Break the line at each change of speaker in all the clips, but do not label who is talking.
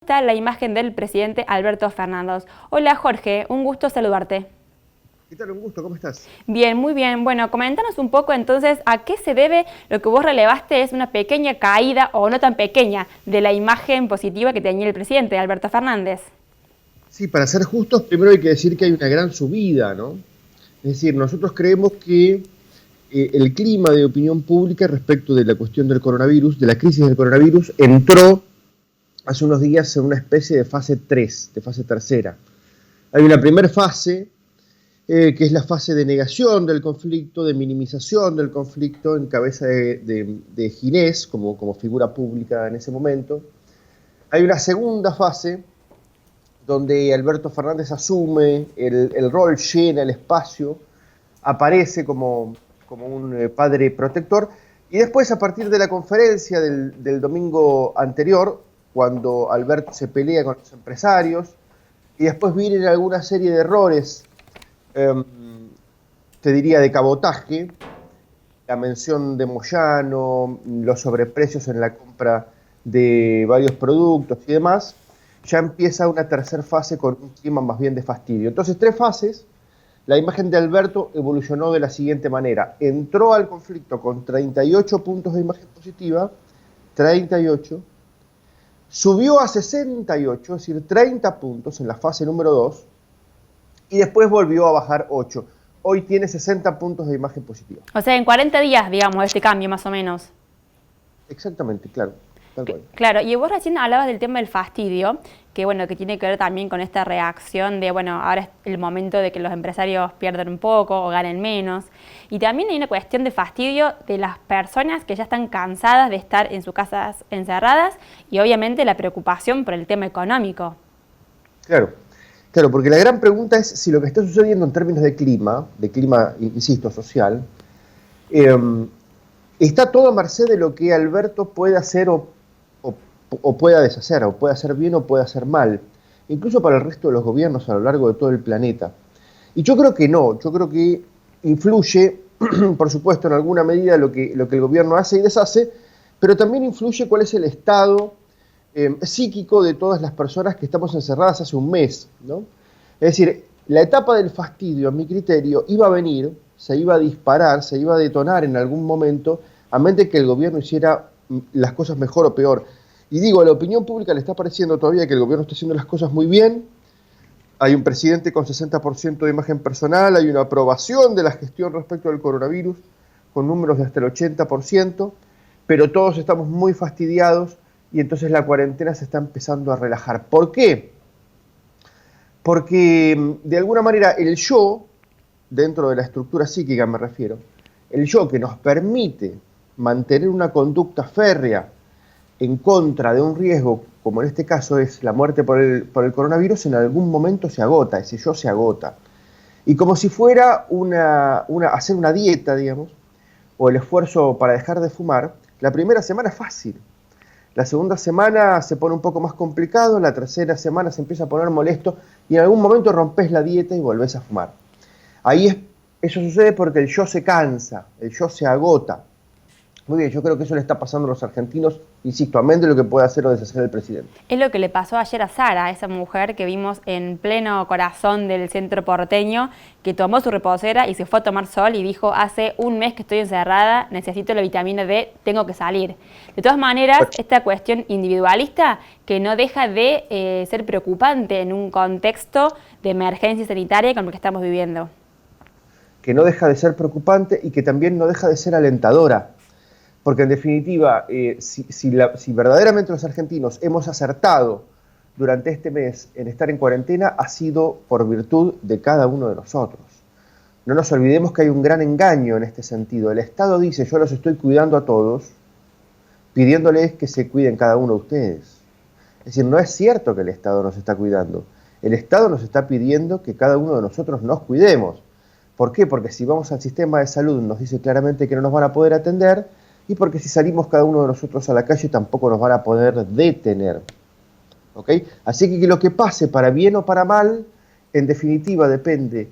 Está la imagen del presidente Alberto Fernández. Hola Jorge, un gusto saludarte.
¿Qué tal? Un gusto, ¿cómo estás?
Bien, muy bien. Bueno, coméntanos un poco entonces a qué se debe lo que vos relevaste es una pequeña caída, o no tan pequeña, de la imagen positiva que tenía el presidente Alberto Fernández.
Sí, para ser justos, primero hay que decir que hay una gran subida, ¿no? Es decir, nosotros creemos que el clima de opinión pública respecto de la cuestión del coronavirus, de la crisis del coronavirus, entró hace unos días en una especie de fase 3, de fase tercera. Hay una primera fase, que es la fase de negación del conflicto, de minimización del conflicto en cabeza de Ginés, como figura pública en ese momento. Hay una segunda fase, donde Alberto Fernández asume el rol, llena el espacio, aparece como un padre protector, y después a partir de la conferencia del domingo anterior, cuando Alberto se pelea con los empresarios, y después vienen alguna serie de errores, te diría de cabotaje, la mención de Moyano, los sobreprecios en la compra de varios productos y demás, ya empieza una tercera fase con un clima más bien de fastidio. Entonces, tres fases. La imagen de Alberto evolucionó de la siguiente manera. Entró al conflicto con 38 puntos de imagen positiva, 38, subió a 68, es decir, 30 puntos en la fase número 2, y después volvió a bajar 8. Hoy tiene 60 puntos de imagen positiva.
O sea, en 40 días, digamos, este cambio más o menos.
Exactamente, claro, tal cual.
Claro, y vos recién hablabas del tema del fastidio, que bueno, que tiene que ver también con esta reacción de, bueno, ahora es el momento de que los empresarios pierdan un poco o ganen menos. Y también hay una cuestión de fastidio de las personas que ya están cansadas de estar en sus casas encerradas y obviamente la preocupación por el tema económico.
Claro, claro, porque la gran pregunta es si lo que está sucediendo en términos de clima, insisto, social, está todo a merced de lo que Alberto puede hacer o pueda deshacer, o puede hacer bien o puede hacer mal, incluso para el resto de los gobiernos a lo largo de todo el planeta. Y yo creo que no, yo creo que influye, por supuesto, en alguna medida lo que el gobierno hace y deshace, pero también influye cuál es el estado psíquico de todas las personas que estamos encerradas hace un mes, ¿no? Es decir, la etapa del fastidio, a mi criterio, iba a venir, se iba a disparar, se iba a detonar en algún momento, a menos de que el gobierno hiciera las cosas mejor o peor. Y digo, a la opinión pública le está pareciendo todavía que el gobierno está haciendo las cosas muy bien. Hay un presidente con 60% de imagen personal, hay una aprobación de la gestión respecto al coronavirus, con números de hasta el 80%, pero todos estamos muy fastidiados y entonces la cuarentena se está empezando a relajar. ¿Por qué? Porque de alguna manera el yo, dentro de la estructura psíquica me refiero, el yo que nos permite mantener una conducta férrea en contra de un riesgo, como en este caso es la muerte por el coronavirus, en algún momento se agota, ese yo se agota. Y como si fuera hacer una dieta, digamos, o el esfuerzo para dejar de fumar, la primera semana es fácil. La segunda semana se pone un poco más complicado, la tercera semana se empieza a poner molesto y en algún momento rompes la dieta y volvés a fumar. Eso sucede porque el yo se cansa, el yo se agota. Muy bien, yo creo que eso le está pasando a los argentinos, insisto, amén de lo que puede hacer o deshacer el presidente.
Es lo que le pasó ayer a Sara, esa mujer que vimos en pleno corazón del centro porteño, que tomó su reposera y se fue a tomar sol y dijo, hace un mes que estoy encerrada, necesito la vitamina D, tengo que salir. De todas maneras, esta cuestión individualista que no deja de ser preocupante en un contexto de emergencia sanitaria como el que estamos viviendo.
Que no deja de ser preocupante y que también no deja de ser alentadora. Porque en definitiva, si verdaderamente los argentinos hemos acertado durante este mes en estar en cuarentena, ha sido por virtud de cada uno de nosotros. No nos olvidemos que hay un gran engaño en este sentido. El Estado dice, yo los estoy cuidando a todos, pidiéndoles que se cuiden cada uno de ustedes. Es decir, no es cierto que el Estado nos está cuidando. El Estado nos está pidiendo que cada uno de nosotros nos cuidemos. ¿Por qué? Porque si vamos al sistema de salud nos dice claramente que no nos van a poder atender, y porque si salimos cada uno de nosotros a la calle tampoco nos van a poder detener. ¿Okay? Así que lo que pase para bien o para mal, en definitiva depende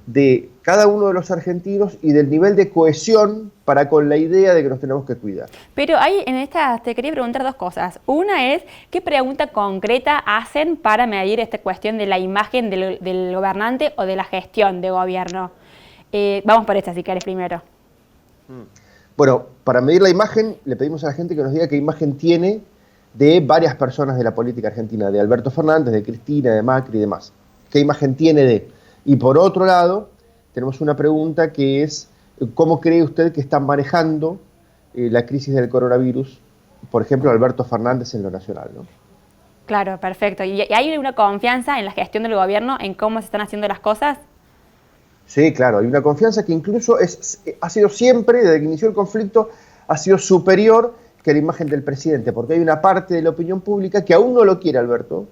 de cada uno de los argentinos y del nivel de cohesión para con la idea de que nos tenemos que cuidar.
Pero ahí en esta te quería preguntar dos cosas. Una es, ¿qué pregunta concreta hacen para medir esta cuestión de la imagen del gobernante o de la gestión de gobierno? Vamos por esta, si querés, primero.
Bueno, para medir la imagen, le pedimos a la gente que nos diga qué imagen tiene de varias personas de la política argentina, de Alberto Fernández, de Cristina, de Macri y demás. ¿Qué imagen tiene de? Y por otro lado, tenemos una pregunta que es, ¿cómo cree usted que están manejando la crisis del coronavirus, por ejemplo, Alberto Fernández en lo nacional, ¿no?
Claro, perfecto. ¿Y hay una confianza en la gestión del gobierno, en cómo se están haciendo las cosas?
Sí, claro, hay una confianza que incluso ha sido siempre, desde que inició el conflicto, ha sido superior que la imagen del presidente, porque hay una parte de la opinión pública que aún no lo quiere Alberto,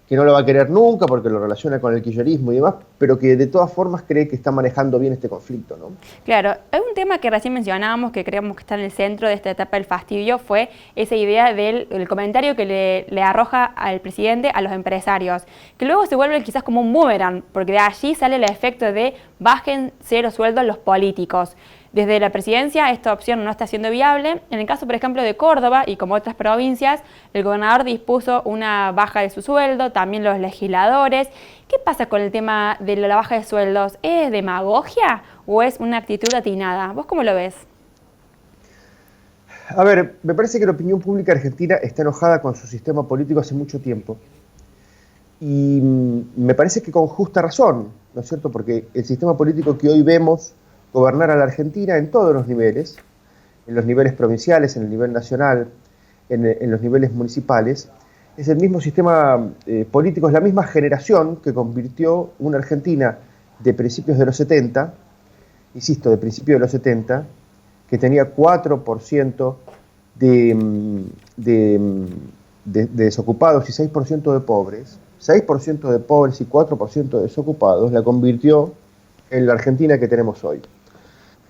que no lo va a querer nunca porque lo relaciona con el kirchnerismo y demás, pero que de todas formas cree que está manejando bien este conflicto, ¿no?
Claro, hay un tema que recién mencionábamos que creemos que está en el centro de esta etapa del fastidio, fue esa idea del comentario que le arroja al presidente a los empresarios, que luego se vuelve quizás como un boomerang, porque de allí sale el efecto de bajen cero sueldos los políticos. Desde la presidencia esta opción no está siendo viable. En el caso, por ejemplo, de Córdoba y como otras provincias, el gobernador dispuso una baja de su sueldo, también los legisladores. ¿Qué pasa con el tema de la baja de sueldos? ¿Es demagogia o es una actitud atinada? ¿Vos cómo lo ves?
A ver, me parece que la opinión pública argentina está enojada con su sistema político hace mucho tiempo. Y me parece que con justa razón, ¿no es cierto? Porque el sistema político que hoy vemos gobernar a la Argentina en todos los niveles, en los niveles provinciales, en el nivel nacional, en los niveles municipales, es el mismo sistema político, es la misma generación que convirtió una Argentina de principios de los 70, insisto, de principios de los 70, que tenía 4% de desocupados y 6% de pobres, 6% de pobres y 4% de desocupados, la convirtió en la Argentina que tenemos hoy.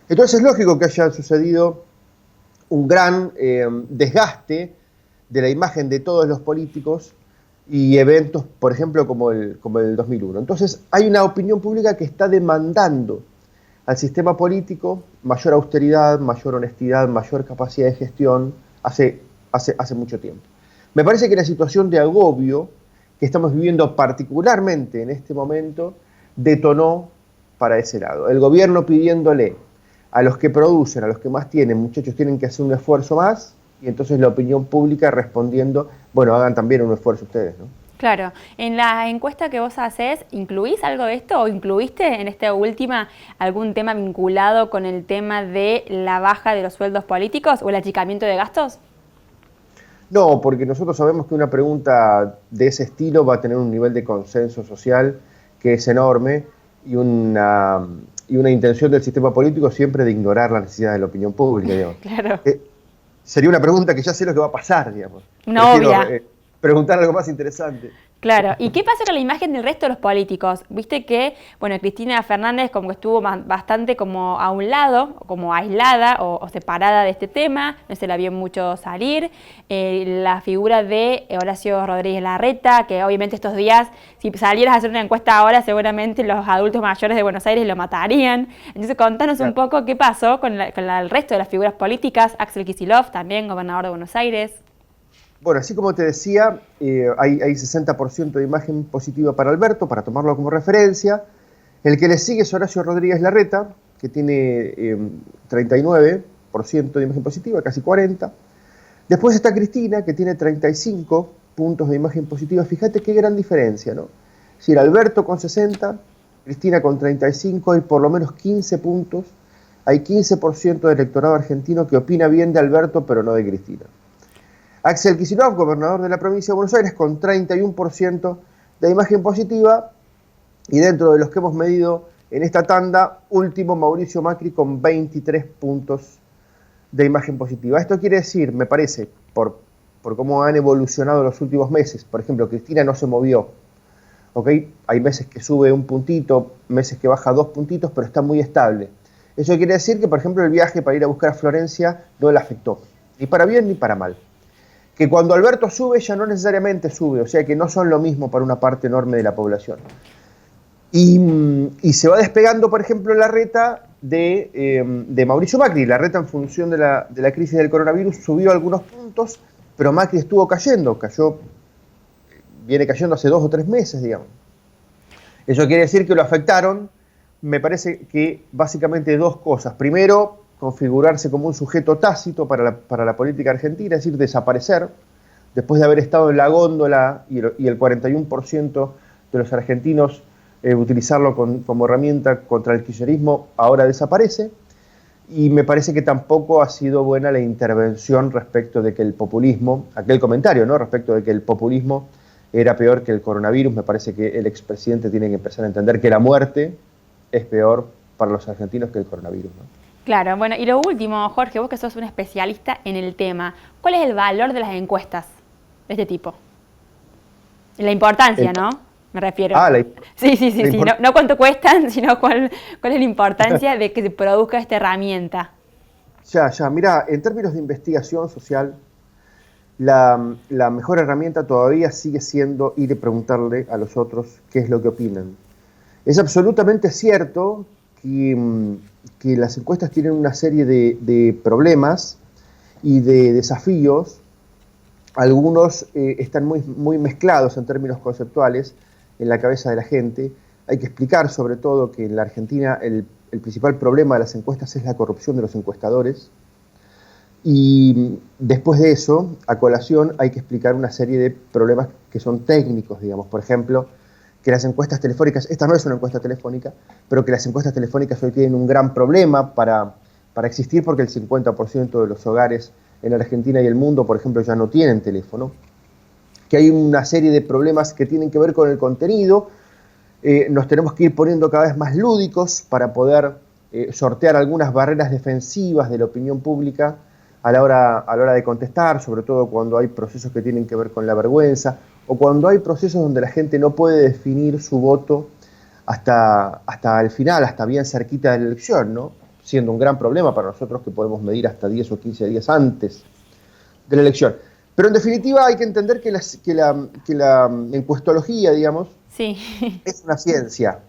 Entonces es lógico que haya sucedido un gran desgaste de la imagen de todos los políticos y eventos, por ejemplo, como el 2001. Entonces hay una opinión pública que está demandando al sistema político mayor austeridad, mayor honestidad, mayor capacidad de gestión hace mucho tiempo. Me parece que la situación de agobio que estamos viviendo particularmente en este momento detonó para ese lado. El gobierno pidiéndole a los que producen, a los que más tienen, muchachos, tienen que hacer un esfuerzo más, y entonces la opinión pública respondiendo, bueno, hagan también un esfuerzo ustedes, ¿no?
Claro, en la encuesta que vos haces, ¿incluís algo de esto o incluiste en esta última algún tema vinculado con el tema de la baja de los sueldos políticos o el achicamiento de gastos?
No, porque nosotros sabemos que una pregunta de ese estilo va a tener un nivel de consenso social que es enorme y una intención del sistema político siempre de ignorar la necesidad de la opinión pública, digamos.
Claro.
Sería una pregunta que ya sé lo que va a pasar, digamos.
No, obvia.
Preguntar algo más interesante.
Claro, ¿y qué pasa con la imagen del resto de los políticos? Viste que, bueno, Cristina Fernández como que estuvo bastante como a un lado, como aislada o separada de este tema, no se la vio mucho salir. La figura de Horacio Rodríguez Larreta, que obviamente estos días, si salieras a hacer una encuesta ahora, seguramente los adultos mayores de Buenos Aires lo matarían. Entonces contanos un poco qué pasó con el resto de las figuras políticas, Axel Kicillof, también gobernador de Buenos Aires.
Bueno, así como te decía, hay 60% de imagen positiva para Alberto, para tomarlo como referencia. El que le sigue es Horacio Rodríguez Larreta, que tiene 39% de imagen positiva, casi 40%. Después está Cristina, que tiene 35 puntos de imagen positiva. Fíjate qué gran diferencia, ¿no? Es decir, Alberto con 60, Cristina con 35, hay por lo menos 15 puntos. Hay 15% del electorado argentino que opina bien de Alberto, pero no de Cristina. Axel Kicillof, gobernador de la provincia de Buenos Aires, con 31% de imagen positiva, y dentro de los que hemos medido en esta tanda, último Mauricio Macri con 23 puntos de imagen positiva. Esto quiere decir, me parece, por cómo han evolucionado los últimos meses, por ejemplo, Cristina no se movió, ¿ok? Hay meses que sube un puntito, meses que baja 2 puntitos, pero está muy estable. Eso quiere decir que, por ejemplo, el viaje para ir a buscar a Florencia no le afectó, ni para bien ni para mal. Que cuando Alberto sube ya no necesariamente sube, o sea que no son lo mismo para una parte enorme de la población. Y se va despegando, por ejemplo, la reta de Mauricio Macri. La reta, en función de la crisis del coronavirus, subió algunos puntos, pero Macri estuvo viene cayendo hace 2 o 3 meses, digamos. Eso quiere decir que lo afectaron, me parece que básicamente 2 cosas. Primero, configurarse como un sujeto tácito para la política argentina, es decir, desaparecer, después de haber estado en la góndola y el 41% de los argentinos utilizarlo como herramienta contra el kirchnerismo, ahora desaparece. Y me parece que tampoco ha sido buena la intervención respecto de que el populismo, aquel comentario, ¿no?, respecto de que el populismo era peor que el coronavirus. Me parece que el expresidente tiene que empezar a entender que la muerte es peor para los argentinos que el coronavirus, ¿no?
Claro, bueno, y lo último, Jorge, vos que sos un especialista en el tema, ¿cuál es el valor de las encuestas de este tipo? La importancia, ¿no? Me refiero. Sí. No cuánto cuestan, sino cuál es la importancia de que se produzca esta herramienta.
Mirá, en términos de investigación social, la mejor herramienta todavía sigue siendo ir y preguntarle a los otros qué es lo que opinan. Es absolutamente cierto que las encuestas tienen una serie de problemas y de desafíos. Algunos están muy mezclados en términos conceptuales en la cabeza de la gente. Hay que explicar, sobre todo, que en la Argentina el principal problema de las encuestas es la corrupción de los encuestadores. Y después de eso, a colación, hay que explicar una serie de problemas que son técnicos, digamos. Por ejemplo, que las encuestas telefónicas, esta no es una encuesta telefónica, pero que las encuestas telefónicas hoy tienen un gran problema para existir, porque el 50% de los hogares en la Argentina y el mundo, por ejemplo, ya no tienen teléfono. Que hay una serie de problemas que tienen que ver con el contenido. Nos tenemos que ir poniendo cada vez más lúdicos para poder sortear algunas barreras defensivas de la opinión pública a la hora de contestar, sobre todo cuando hay procesos que tienen que ver con la vergüenza, o cuando hay procesos donde la gente no puede definir su voto hasta el final, hasta bien cerquita de la elección, ¿no? Siendo un gran problema para nosotros que podemos medir hasta 10 o 15 días antes de la elección. Pero en definitiva hay que entender que la encuestología, digamos,
sí,
es una ciencia.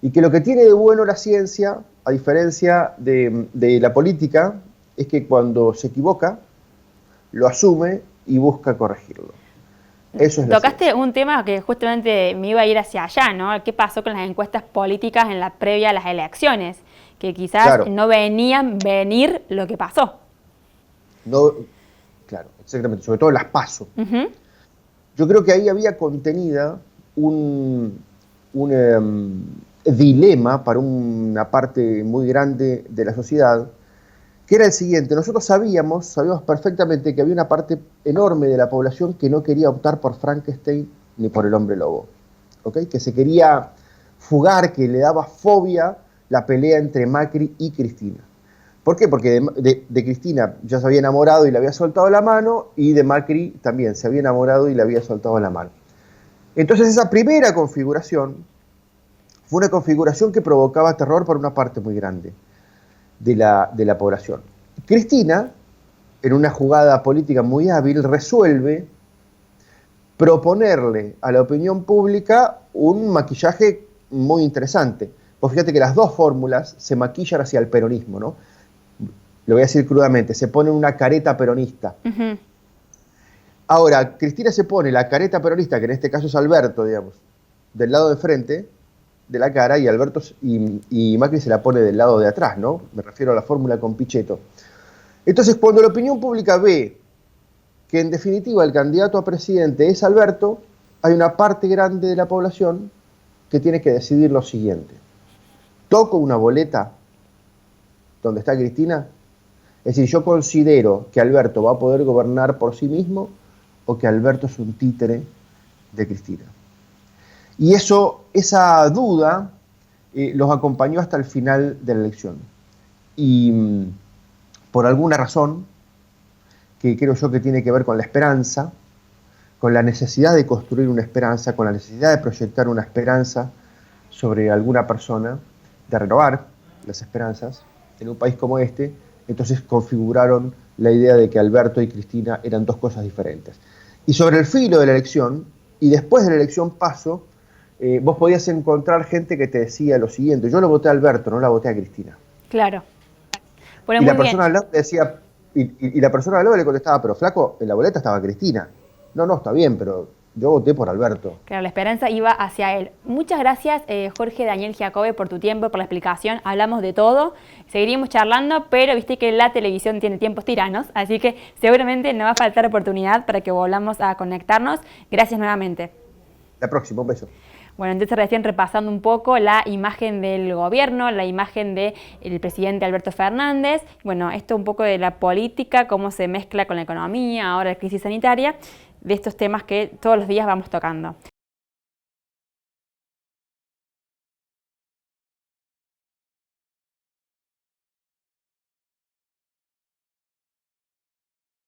Y que lo que tiene de bueno la ciencia, a diferencia de la política, es que cuando se equivoca, lo asume y busca corregirlo. Eso es la
Tocaste
ciencia.
un tema que justamente me iba a ir hacia allá, ¿no? ¿Qué pasó con las encuestas políticas en la previa a las elecciones? Que quizás
Claro.
no venían venir lo que pasó.
No, claro, exactamente, sobre todo las PASO.
Uh-huh.
Yo creo que ahí había contenida un dilema para una parte muy grande de la sociedad, que era el siguiente. Nosotros sabíamos perfectamente que había una parte enorme de la población que no quería optar por Frankenstein ni por el hombre lobo, ¿okay? Que se quería fugar, que le daba fobia la pelea entre Macri y Cristina. ¿Por qué? Porque de Cristina ya se había enamorado y le había soltado la mano, y de Macri también se había enamorado y le había soltado la mano. Entonces esa primera configuración fue una configuración que provocaba terror para una parte muy grande de la población. Cristina, en una jugada política muy hábil, resuelve proponerle a la opinión pública un maquillaje muy interesante. Pues fíjate que las dos fórmulas se maquillan hacia el peronismo, ¿no? Lo voy a decir crudamente, se pone una careta peronista.
Uh-huh.
Ahora, Cristina se pone la careta peronista, que en este caso es Alberto, digamos, del lado de frente de la cara, y Alberto y Macri se la pone del lado de atrás, ¿no? Me refiero a la fórmula con Pichetto. Entonces, cuando la opinión pública ve que en definitiva el candidato a presidente es Alberto, hay una parte grande de la población que tiene que decidir lo siguiente: ¿toco una boleta donde está Cristina? Es decir, yo considero que Alberto va a poder gobernar por sí mismo, o que Alberto es un títere de Cristina. Y esa duda los acompañó hasta el final de la elección. Y por alguna razón, que creo yo que tiene que ver con la esperanza, con la necesidad de construir una esperanza, con la necesidad de proyectar una esperanza sobre alguna persona, de renovar las esperanzas en un país como este, entonces configuraron la idea de que Alberto y Cristina eran dos cosas diferentes. Y sobre el filo de la elección, y después de la elección PASO, vos podías encontrar gente que te decía lo siguiente: yo lo voté a Alberto, no la voté a Cristina.
Claro. Bueno,
Y
muy
la
bien.
persona al lado le decía, y la persona al lado le contestaba, pero flaco, en la boleta estaba Cristina. No, no, está bien, pero yo voté por Alberto.
Claro, la esperanza iba hacia él. Muchas gracias, Jorge Daniel Giacobbe, por tu tiempo, por la explicación. Hablamos de todo, seguiríamos charlando, pero viste que la televisión tiene tiempos tiranos, así que seguramente no va a faltar oportunidad para que volvamos a conectarnos. Gracias nuevamente.
La próxima, un beso.
Bueno, entonces recién repasando un poco la imagen del gobierno, la imagen del presidente Alberto Fernández, bueno, esto un poco de la política, cómo se mezcla con la economía, ahora la crisis sanitaria, de estos temas que todos los días vamos tocando.